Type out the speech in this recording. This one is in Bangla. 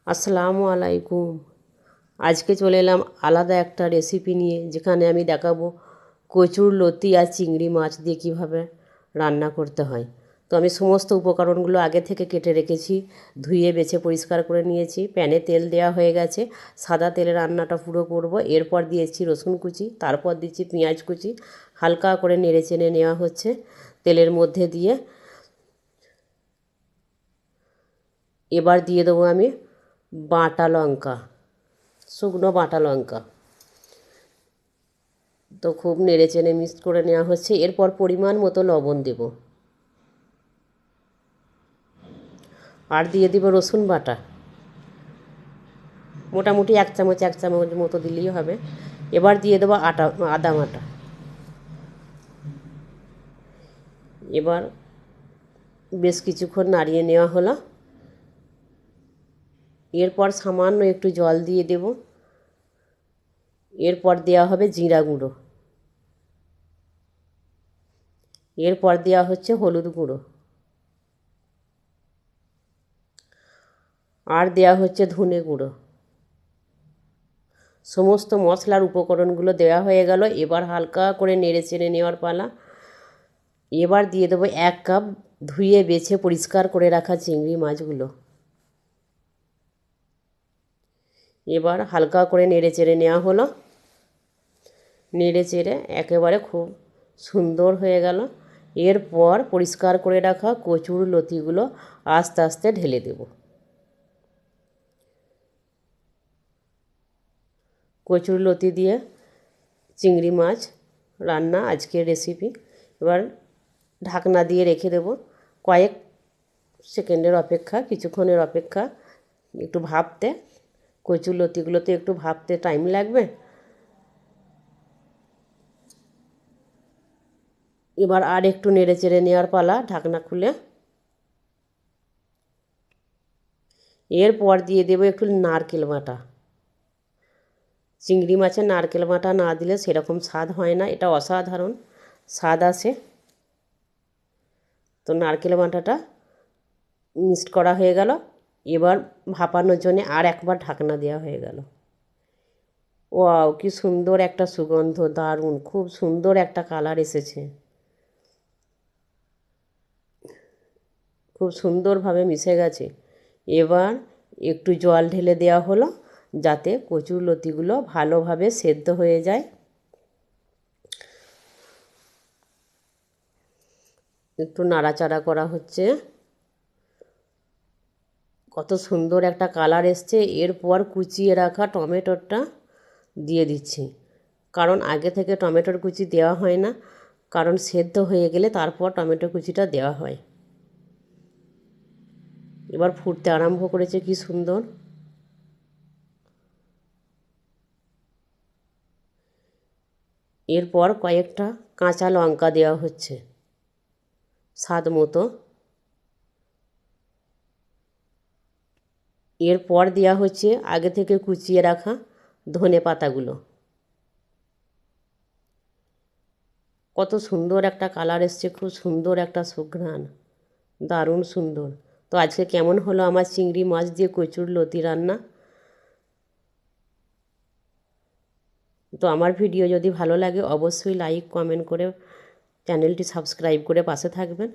আসসালামু আলাইকুম। আজকে চলে এলাম আলাদা একটা রেসিপি নিয়ে, যেখানে আমি দেখাবো কচুর লতি আর চিংড়ি মাছ দিয়ে কীভাবে রান্না করতে হয়। তো আমি সমস্ত উপকরণগুলো আগে থেকে কেটে রেখেছি, ধুয়ে বেছে পরিষ্কার করে নিয়েছি। প্যানে তেল দেওয়া হয়ে গেছে, সাদা তেলে রান্নাটা পুরো করব। এরপর দিয়েছি রসুন কুচি, তারপর দিচ্ছি পেঁয়াজ কুচি, হালকা করে নেড়ে চেড়ে নেওয়া হচ্ছে তেলের মধ্যে দিয়ে। এবার দিয়ে দেবো আমি বাটা লঙ্কা, শুকনো বাটা লঙ্কা। তো খুব নেড়ে চেড়ে মিক্স করে নেওয়া হচ্ছে। এরপর পরিমাণ মতো লবণ দেব, আর দিয়ে দেব রসুন বাটা, মোটামুটি এক চামচ মতো দিলেই হবে। এবার দিয়ে দেবো আদা বাটা। এবার বেশ কিছুক্ষণ নাড়িয়ে নেওয়া হলো। এরপর সামান্য একটু জল দিয়ে দেব। এরপর দেওয়া হবে জিরা গুঁড়ো, এরপর দেওয়া হচ্ছে হলুদ গুঁড়ো, আর দেওয়া হচ্ছে ধনে গুঁড়ো। সমস্ত মশলার উপকরণগুলো দেওয়া হয়ে গেল। এবার হালকা করে নেড়ে চেড়ে নেওয়ার পালা। এবার দিয়ে দেবো 1 কাপ ধুয়ে বেছে পরিষ্কার করে রাখা চিংড়ি মাছগুলো। এবার হালকা করে নেড়ে চেড়ে নেওয়া হলো। নেড়ে চেড়ে একেবারে খুব সুন্দর হয়ে গেল। এরপর পরিষ্কার করে রাখা কচুর লতিগুলো আস্তে আস্তে ঢেলে দেব। কচুর লতি দিয়ে চিংড়ি মাছ রান্না আজকের রেসিপি। এবার ঢাকনা দিয়ে রেখে দেব কয়েক সেকেন্ডের অপেক্ষা, কিছুক্ষণের অপেক্ষা, একটু ভাপতে। কচুর লতিগুলোতে একটু ভাপতে টাইম লাগবে। এবার আর একটু নেড়ে চেড়ে নেওয়ার পালা, ঢাকনা খুলে। এরপর দিয়ে দেবো একটু নারকেল বাটা। চিংড়ি মাছের নারকেল বাটা না দিলে সেরকম স্বাদ হয় না, এটা অসাধারণ স্বাদ আসে। তো নারকেল বাটাটা মিক্সড করা হয়ে গেল। এবার ভাপানোর জন্য আর একবার ঢাকনা দেওয়া হয়ে গেল। ওয়াও, কি সুন্দর একটা সুগন্ধ, দারুণ, খুব সুন্দর একটা কালার এসেছে। খুব সুন্দরভাবে মিশে গেছে। এবার একটু জল ঢেলে দেওয়া হলো, যাতে কচুর লতিগুলো ভালোভাবে সেদ্ধ হয়ে যায়। একটু নাড়াচাড়া করা হচ্ছে। কত সুন্দর একটা কালার এসছে। এরপর কুচিয়ে রাখা টমেটোটা দিয়ে দিচ্ছি, কারণ আগে থেকে টমেটোর কুচি দেওয়া হয় না, কারণ সেদ্ধ হয়ে গেলে তারপর টমেটো কুচিটা দেওয়া হয়। এবার ফুটতে আরম্ভ করেছে, কি সুন্দর। এরপর কয়েকটা কাঁচা লঙ্কা দেওয়া হচ্ছে স্বাদ মতো। এরপর দেওয়া হচ্ছে আগে থেকে কুচিয়ে রাখা ধনে পাতাগুলো। কত সুন্দর একটা কালার এসছে, খুব সুন্দর একটা সুঘ্রাণ, দারুণ সুন্দর। তো আজকে কেমন হলো আমার চিংড়ি মাছ দিয়ে কচুর লতি রান্না। তো আমার ভিডিও যদি ভালো লাগে অবশ্যই লাইক কমেন্ট করে চ্যানেলটি সাবস্ক্রাইব করে পাশে থাকবেন।